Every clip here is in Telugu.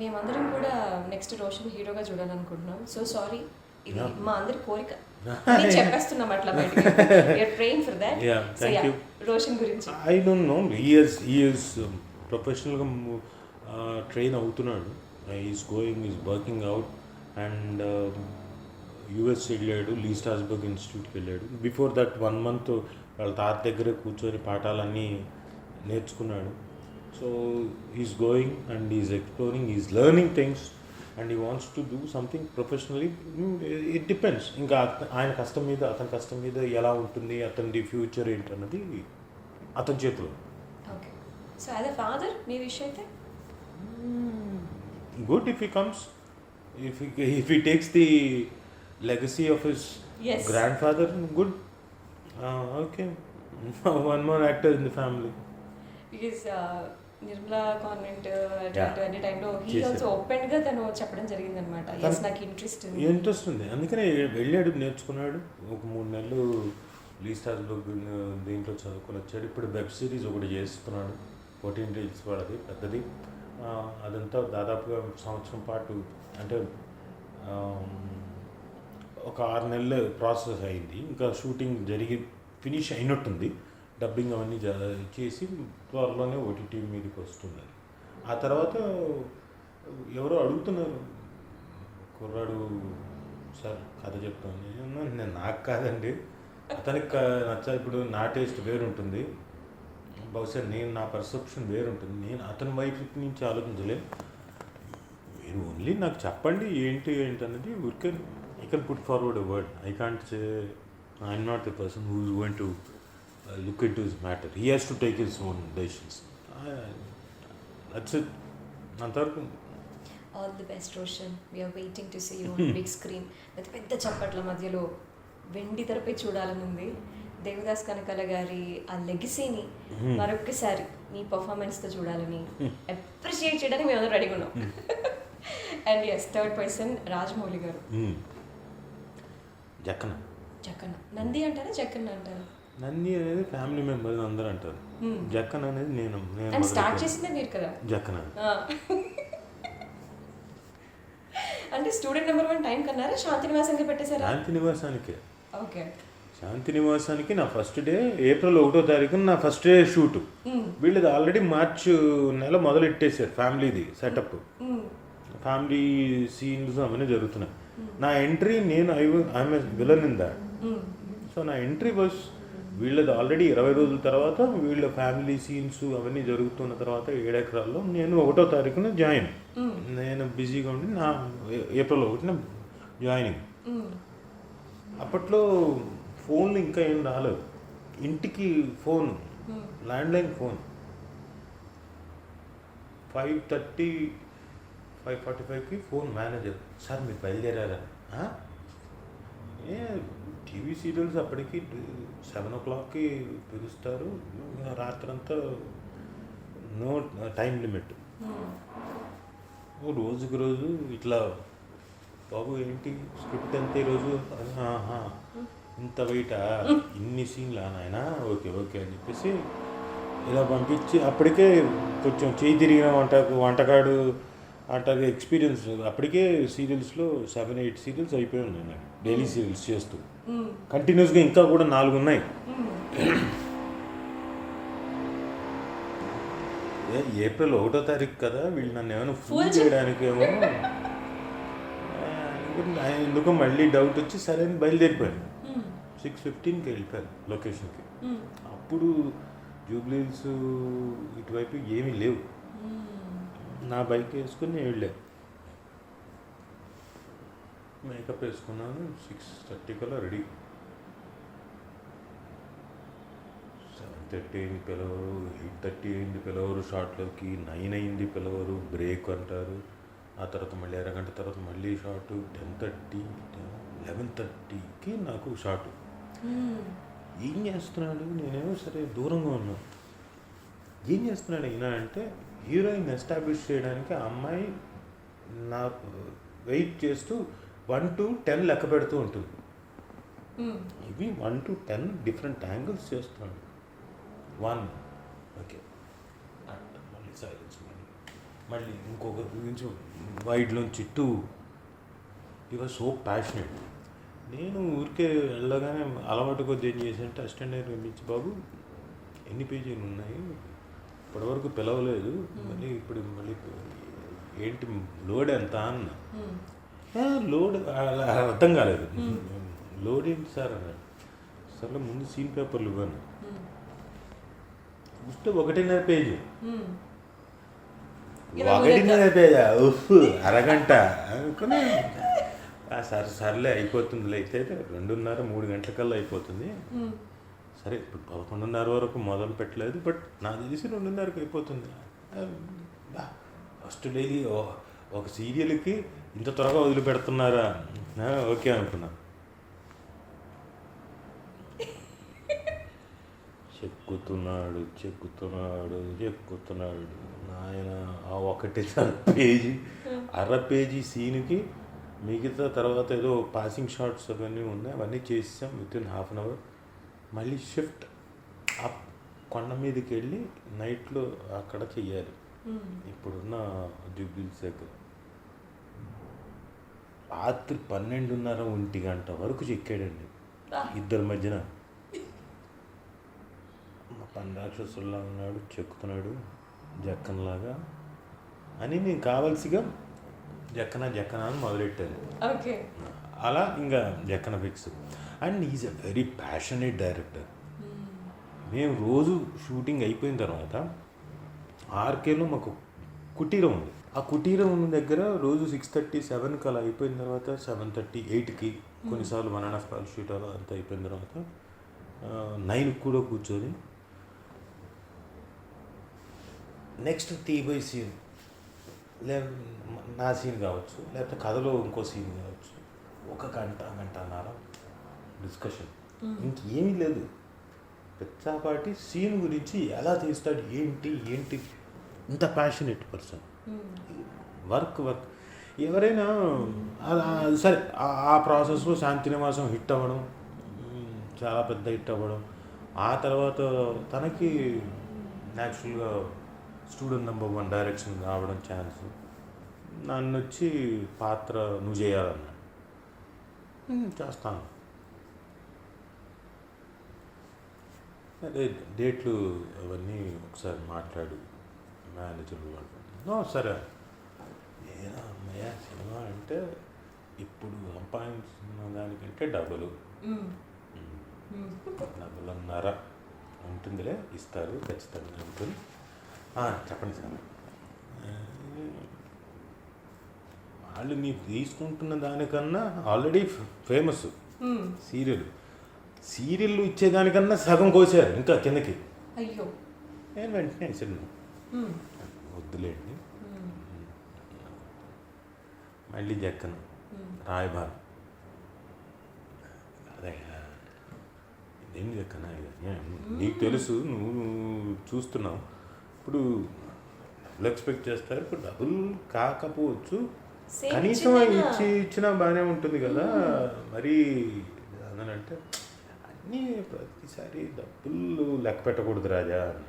మేమందరం కూడా నెక్స్ట్ రోషన్ హీరోగా చూడాలనుకుంటున్నాం. సో సారీ, ఇది Yeah. మా అందరి కోరిక. మీకు చెప్పేస్తున్నాం అట్లా బయటికి. You're praying for that. Yeah, so thank you. Roshan గురించి I don't know, he is ప్రొఫెషనల్గా ట్రైన్ అవుతున్నాడు. Is going, is working out and US వెళ్ళాడు, లీ స్ట్రాస్బర్గ్ ఇన్స్టిట్యూట్కి వెళ్ళాడు. బిఫోర్ దట్ 1 month వాళ్ళ తాత దగ్గర కూర్చొని పాఠాలన్నీ నేర్చుకున్నాడు. So is going and is exploring, is learning things and ఈ wants to do something professionally. It depends, ఇంకా ఆయన కష్టం మీద, అతని కష్టం మీద ఎలా ఉంటుంది, అతని ఫ్యూచర్ ఏంటన్నది అతని చేతిలో. Okay. So as a father మీ విషయం అయితే Good if he comes, if he takes the legacy of his Yes. grandfather, good. Okay. One more actor in the family. Because Nirmala convent Yeah. అటువంటి టైంలో హీ చేశారు. ఆల్సో ఓపెన్గా తను చెప్పడం జరిగింది అనమాట. ఎస్ నాకు ఇంట్రెస్ట్ ఉంది. ఇంట్రెస్ట్ ఉంది, అందుకనే వెళ్ళాడు, నేర్చుకున్నాడు. ఒక 3 నెలలు లీ స్ట్రాస్బర్గ్ దీంట్లో చదువుకొని వచ్చాడు. ఇప్పుడు వెబ్ సిరీస్ ఒకటి చేస్తున్నాడు, 14 Reels వాడది, పెద్దది. అదంతా దాదాపుగా సంవత్సరం పాటు, అంటే ఒక 6 నెలలు ప్రాసెస్ అయింది. ఇంకా షూటింగ్ జరిగి ఫినిష్ అయినట్టుంది. డబ్బింగ్ అవన్నీ చేసి త్వరలోనే ఓటీటీ మీదకి వస్తుంది. ఆ తర్వాత ఎవరో అడుగుతున్నారు, కుర్రాడు సార్ కథ చెప్తాను. నేను నాకు కాదండి, అతనికి నచ్చా. ఇప్పుడు నా టేస్ట్ వేరుంటుంది, బహుశా నా పర్సెప్షన్ వేరుంటుంది. నేను అతని వైపు నుంచి ఆలోచించలేను. మీరు ఓన్లీ నాకు చెప్పండి ఏంటి అన్నది. I can put forward a word. I can't say I'm not the person who is going to look into his matter. He has to take his own decisions. That's it. అంతవరకు all the best Roshan. We're waiting to see you on big screen. పెద్ద పెద్ద చప్పట్ల మధ్యలో వెండి తెరపై చూడాలని ఉంది. దేవదాస్ కనకాల గారి ఆ లెగసీని మరొక్కసారి మీ పర్ఫార్మెన్స్తో చూడాలని, అప్రిషియేట్ చేయడానికి మేము అందరూ రెడీగా ఉన్నాం. And yes, third person Rajamouli garu. Jakkana. Jakkanna Nandi అంటారా, జక్కన్న అంటారా? నంది అనేది ఫ్యామిలీ మెంబర్స్ అందరూ అంటారు. జక్కన అనేది నేను అండ్ స్టార్ట్ చేసిందే మీరు కదా. జక్కన. అంటే స్టూడెంట్ నెంబర్ 1 టైం కన్నారా, శాంతినివాసంగా పెట్టేశారా? శాంతినివాసానికే. ఓకే. శాంతినివాసానికి నా ఫస్ట్ డే ఏప్రిల్ 1వ తారీఖున నా ఫస్ట్ డే షూట్. వీళ్ళది ఆల్రెడీ మార్చ్ నెల మొదలెట్టేశారు. ఫ్యామిలీది సెటప్, ఫ్యామిలీ సీన్స్ అవన్నీ జరుగుతున్నాయి. నా ఎంట్రీ, నేను I'm villain in that. So నా ఎంట్రీ వాజ్, వీళ్ళది ఆల్రెడీ 20 రోజుల తర్వాత వీళ్ళ ఫ్యామిలీ సీన్స్ అవన్నీ జరుగుతున్న తర్వాత 7 ఎకరాల్లో నేను 1వ తారీఖున జాయిన్. నేను బిజీగా ఉండి నా ఏప్రిల్ 1న జాయినింగ్. అప్పట్లో ఫోన్లు ఇంకా ఏం రాలేదు. ఇంటికి ఫోన్, ల్యాండ్లైన్ ఫోన్. 5:30, 5:45కి ఫోన్ మేనేజర్, సార్ మీరు బయలుదేరారా? ఏ టీవీ సీరియల్స్ అప్పటికి 7 o'clockకి పిలుస్తారు, రాత్రంతా నో టైం లిమిట్. రోజుకి రోజు ఇట్లా, బాబు ఏంటి స్క్రిప్ట్ ఎంత ఈరోజు? ఇంత వెయిటా, ఇన్ని సీన్లా నాయన, ఓకే ఓకే అని చెప్పేసి ఇలా పంపించి, అప్పటికే కొంచెం చేయి తిరిగిన వంటకాడు అంటారు ఎక్స్పీరియన్స్. అప్పటికే సీరియల్స్లో 7-8 సీరియల్స్ అయిపోయి ఉన్నాయి నాకు, డైలీ సీరియల్స్ చేస్తూ కంటిన్యూస్గా. ఇంకా కూడా 4 ఉన్నాయి. ఏప్రిల్ 1వ తారీఖు కదా, వీళ్ళు నన్ను ఏమైనా ఫుల్ చేయడానికేమో ఎందుకో మళ్ళీ డౌట్ వచ్చి సరే అని బయలుదేరిపోయాను. 6:15కి వెళ్ళిపోయాను లొకేషన్కి. అప్పుడు జూబ్లీహిల్స్ ఇటువైపు ఏమీ లేవు. నా బైక్ వేసుకుని నేను వెళ్ళాను, మేకప్ వేసుకున్నాను. 6:30 కల్లా రెడీ. 7:30 అయింది పిలవరు, 8:30 అయింది పిలవరు, షార్ట్లోకి 9 అయింది పిలవరు, బ్రేక్ అంటారు. ఆ తర్వాత మళ్ళీ అరగంట తర్వాత మళ్ళీ షార్టు. 10:30, 11:30కి నాకు షార్టు. ఏం చేస్తున్నాడు? నేనేమో సరే దూరంగా ఉన్నాను. ఏం చేస్తున్నాడు అయినా అంటే, హీరోయిన్ ఎస్టాబ్లిష్ చేయడానికి ఆ అమ్మాయి నాకు వెయిట్ చేస్తూ 1 to 10 లెక్క పెడుతూ ఉంటుంది. ఇవి 1 to 10 డిఫరెంట్ యాంగిల్స్ చేస్తున్నాడు. 1 ఓకే, మళ్ళీ సైలెన్స్, మళ్ళీ ఇంకొక నుంచి వైడ్లోంచి టూ ఈ వాజ్ సో ప్యాషనెట్. నేను ఊరికే వెళ్ళగానే అలవాటు కొద్ది ఏం చేశానంటే అసిస్టెంట్ డైరెక్టర్ పంపించి, బాబు ఎన్ని పేజీలు ఉన్నాయి, ఇప్పటివరకు పిలవలేదు, మళ్ళీ ఇప్పుడు మళ్ళీ ఏంటి లోడ్ ఎంత అన్న. లోడ్ అర్థం కాలేదు. లోడ్ ఏంటి సార్ అన్నాడు. సర్లే ముందు సీన్ పేపర్లు ఇవ్వను. చూస్తే 1.5 పేజీ. 1.5 పేజా? ఉఫ్, అరగంట అనుకున్నా. సర్లే అయిపోతుందిలే, అయితే 2:30-3 గంటలకల్లా అయిపోతుంది. సరే ఇప్పుడు 11:30 వరకు మొదలు పెట్టలేదు, బట్ నాకు తెలిసి 2:30కి అయిపోతుంది. ఫస్ట్ డైలీ ఒక సీరియల్కి ఇంత త్వరగా వదిలిపెడుతున్నారా, ఓకే అనుకున్నా. చెక్కుతున్నాడు నాయన. ఆ 1.5 పేజీ, అర పేజీ సీన్కి మిగతా తర్వాత ఏదో పాసింగ్ షాట్స్ అవన్నీ ఉన్నాయి, అవన్నీ చేసాం వితిన్ హాఫ్ అన్ అవర్. మళ్ళీ షిఫ్ట్ ఆ కొండ మీదకి వెళ్ళి నైట్లో అక్కడ చెయ్యాలి. ఇప్పుడున్న జూబ్లీహిల్స్ దగ్గర రాత్రి 12:30-1 గంట వరకు చెక్కాడండి ఇద్దరి మధ్యన. పని రాక్షసుల్లా ఉన్నాడు, చెక్కుతున్నాడు జక్కన్లాగా అని నేను కావాల్సిగా జక్కన అని మొదలెట్టాను. అలా ఇంకా Jakkana fix. And is a very passionate director. మేము రోజు షూటింగ్ అయిపోయిన తర్వాత ఆర్కేలో మాకు కుటీరం ఉంది. ఆ కుటీరం దగ్గర రోజు 6:30-7కి అలా అయిపోయిన తర్వాత 7:30-8కి కొన్నిసార్లు 1.5 hours షూట్ అలా అంతా అయిపోయిన తర్వాత 9కి కూడా కూర్చొని నెక్స్ట్ తీబోయ్ సీన్, నా సీన్ కావచ్చు, లేకపోతే కథలో ఇంకో సీన్ కావచ్చు, 1 గంటన్నర డిస్కషన్. ఇంకేమీ లేదు. పెద్దాపాటి సీన్ గురించి ఎలా తీస్తాడు, ఏంటి ఇంత ప్యాషనేట్ పర్సన్. వర్క్ ఎవరైనా సరే ఆ ప్రాసెస్లో శాంతినివాసం హిట్ అవ్వడం, చాలా పెద్ద హిట్ అవ్వడం, ఆ తర్వాత తనకి న్యాచురల్గా స్టూడెంట్ నెంబర్ 1 డైరెక్షన్ రావడం ఛాన్స్. నన్ను వచ్చి పాత్ర నువ్వు చేయాలన్నాడు. చేస్తాను. అదే డేట్లు అవన్నీ ఒకసారి మాట్లాడు మేనేజర్ వాళ్ళు. సరే ఏనా అమ్మయ్య, సినిమా అంటే ఇప్పుడు సంపాదించిన దానికంటే డబ్బులు 1.5 ఉంటుందిలే, ఇస్తారు ఖచ్చితంగా ఉంటుంది. చెప్పండి సార్. వాళ్ళు నీకు తీసుకుంటున్న దానికన్నా ఆల్రెడీ ఫేమస్ సీరియల్ ఇచ్చేదానికన్నా సగం కోసారు ఇంకా కిందకి. అయ్యో, నేను వెంటనే సినిమా వద్దులేండి. మళ్ళీ జక్కన రాయబారం. అదే ఏం జక్కన, నీకు తెలుసు, నువ్వు చూస్తున్నావు. ఇప్పుడు డబ్బులు ఎక్స్పెక్ట్ చేస్తారు. ఇప్పుడు డబ్బులు కాకపోవచ్చు, కనీసం ఇచ్చినా బాగానే ఉంటుంది కదా. మరి అనంటే అన్నీ ప్రతిసారి డబ్బులు లెక్క పెట్టకూడదు రాజా అని.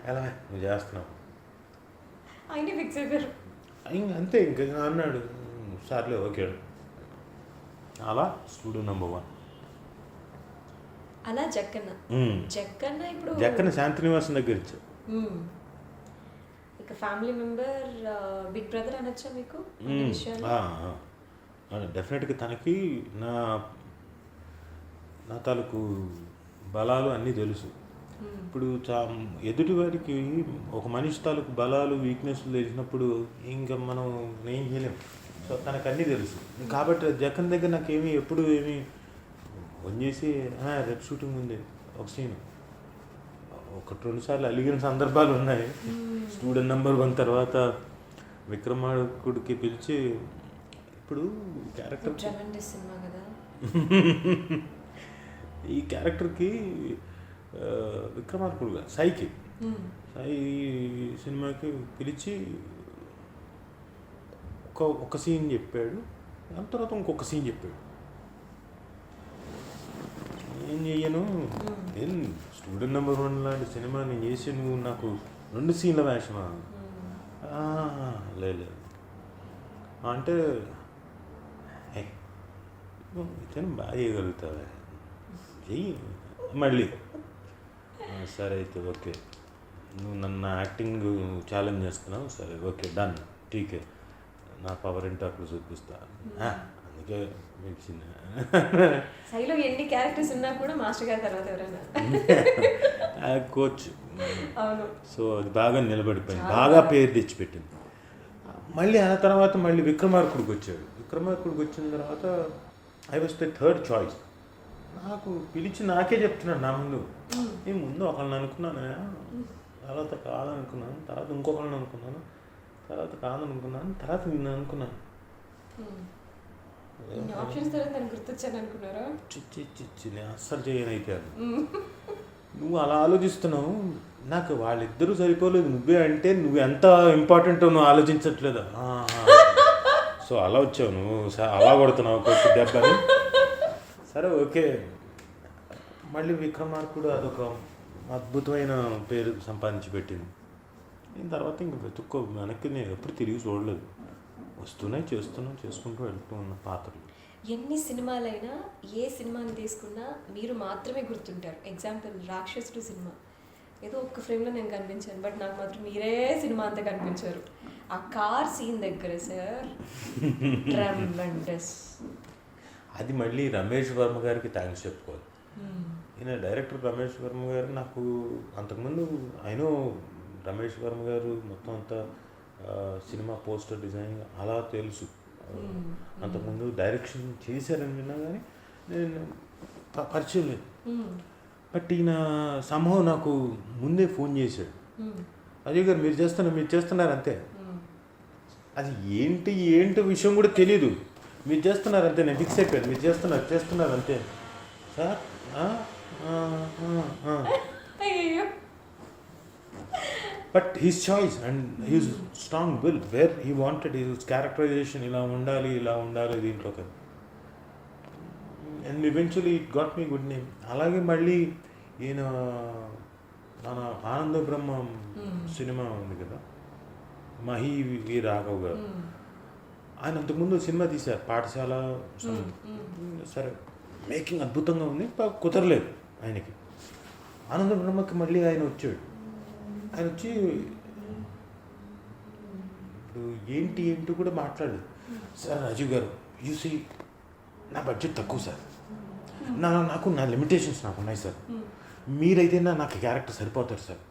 ఎలా నువ్వు చేస్తున్నావు అంతే ఇంకా అన్నాడు. సర్లే ఓకే. అలా స్టూడెంట్ నెంబర్ 1 అలా జక్కన్న ఇప్పుడు జక్కన శాంతినివాసం దగ్గర ఇచ్చా. ఇక ఫ్యామిలీ మెంబర్, బిగ్ బ్రదర్ అనొచ్చా మీకు? డెఫినెట్గా తనకి నా తాలూకు బలాలు అన్నీ తెలుసు. ఇప్పుడు ఎదుటి వారికి ఒక మనిషి తాలూకు బలాలు వీక్నెస్లు తెలిసినప్పుడు ఇంకా మనం ఏం చేయలేం. సో తనకు అన్నీ తెలుసు కాబట్టి జక్కన్ దగ్గర నాకేమీ ఎప్పుడు ఏమీ ఫోన్ చేసి రేపు షూటింగ్ ఉంది ఒక సీన్ 1-2 సార్లు అలిగిన సందర్భాలు ఉన్నాయి. స్టూడెంట్ నెంబర్ 1 తర్వాత విక్రమార్కుడికి పిలిచి, ఇప్పుడు క్యారెక్టర్ ఈ క్యారెక్టర్కి విక్రమార్కుడుగా సాయి సినిమాకి పిలిచి ఒక సీన్ చెప్పాడు. దాని తర్వాత ఇంకొక సీన్ చెప్పాడు. ఏం చెయ్యను, నేను స్టూడెంట్ నెంబర్ 1 లాంటి సినిమా నేను చేసి నువ్వు నాకు 2 సీన్ల వేషమా? లేదు అంటే ఇతను బాగా చేయగలుగుతావా, చెయ్యి మళ్ళీ. సరే అయితే ఓకే, నువ్వు నన్ను యాక్టింగ్ ఛాలెంజ్ చేస్తున్నావు, సరే ఓకే డన్ టీకే, నా పవర్ ఏంటో అప్పుడు చూపిస్తా. అందుకే మెచ్చింది. సైలో ఎన్ని క్యారెక్టర్స్ ఉన్నా కూడా మాస్టర్ గారి తర్వాత ఎవరైనా కోచ్. అవును. సో అది బాగా నిలబడిపోయింది, బాగా పేరు తెచ్చిపెట్టింది. మళ్ళీ ఆ తర్వాత మళ్ళీ విక్రమార్కుడికి వచ్చాడు. విక్రమార్కుడికి వచ్చిన తర్వాత I was the third choice. నాకు పిలిచి నాకే చెప్తున్నాడు నా ముందు. నేను ముందు ఒకళ్ళని అనుకున్నాను, తర్వాత కాదనుకున్నాను, తర్వాత ఇంకొకళ్ళని అనుకున్నాను, తర్వాత కాదనుకున్నాను, తర్వాత నిన్ను అనుకున్నాను. ఆప్షన్స్ తర్వాత నేను గుర్తొచ్చాను అనుకున్నారా? చిచ్చి నేను అస్సలు చేయనైతే అది. నువ్వు అలా ఆలోచిస్తున్నావు, నాకు వాళ్ళిద్దరూ సరిపోలేదు, నువ్వే అంటే నువ్వు ఎంత ఇంపార్టెంట్ నువ్వు ఆలోచించట్లేదు. సో అలా వచ్చావు నువ్వు, అలా కొడుతున్నావు కొట్టి దెబ్బని. సరే ఓకే. మళ్ళీ విక్రమార్కుడు అదొక అద్భుతమైన పేరు సంపాదించి పెట్టింది. దీని తర్వాత ఇంక వెతుక్కో, వెనక్కి నేను ఎప్పుడు తిరిగి చూడలేదు. వస్తున్నాయి, చేసుకుంటూ వెళ్తూ ఉన్న పాత్రలు. ఎన్ని సినిమాలైనా ఏ సినిమాని తీసుకున్నా మీరు మాత్రమే గుర్తుంటారు. ఎగ్జాంపుల్ రాక్షసుడు సినిమా, ఏదో ఒక్క ఫ్రేమ్లో నేను కనిపించాను, బట్ నాకు మాత్రం మీరే సినిమా అంతా కనిపించారు. ఆ కార్ సీన్ దగ్గర సార్ ట్రెమెండస్. అది మళ్ళీ రమేష్ వర్మ గారికి థ్యాంక్స్ చెప్పుకోవాలి. ఈయన డైరెక్టర్ రమేష్ వర్మ గారు నాకు అంతకుముందు అయినో రమేష్ వర్మ గారు మొత్తం అంతా సినిమా పోస్టర్ డిజైనింగ్ అలా తెలుసు. అంతకుముందు డైరెక్షన్ చేశారని విన్నా కానీ నేను పరిచయం లేదు. బట్ ఈయన సంభవం నాకు ముందే ఫోన్ చేశాడు, అజయ్ గారు మీరు చేస్తున్నారు అంతే. అది ఏంటి విషయం కూడా తెలీదు, మీరు చేస్తున్నారు అంతే. నేను ఫిక్స్ అయిపోయాను, మీరు చేస్తున్నారు అంతే sir. But his choice and his strong will where he wanted his characterization ఇలా ఉండాలి దీంట్లో కదా. And eventually it got me good name. అలాగే మళ్ళీ ఈయన మన ఆనంద బ్రహ్మ సినిమా ఉంది కదా, మహి వి రాఘవ్ గారు, ఆయన అంతకుముందు సినిమా తీశారు పాఠశాల. సరే మేకింగ్ అద్భుతంగా ఉంది, కుదరలేదు ఆయనకి. ఆనంద బ్రహ్మకి మళ్ళీ ఆయన వచ్చి ఇప్పుడు ఏంటి కూడా మాట్లాడలేదు. సార్ రాజీవ్ గారు యూసీ నా బడ్జెట్ తక్కువ సార్, నాకు నా లిమిటేషన్స్ నాకు ఉన్నాయి సార్, మీరైతే నాకు క్యారెక్టర్ సరిపోతారు సార్,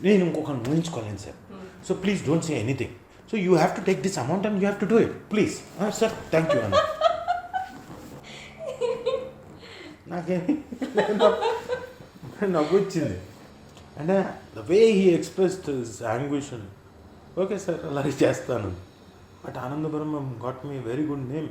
నేను ఇంకొకరిని ఊహించుకోలేను sir, so please don't say anything, so you have to take this amount and you have to do it please sir, thank you అన్న. నాకేమి నవ్వు వచ్చింది. అంటే the way he expressed his anguish. Okay sir అలాగే చేస్తాను. But Ananda Brahma got me very good name.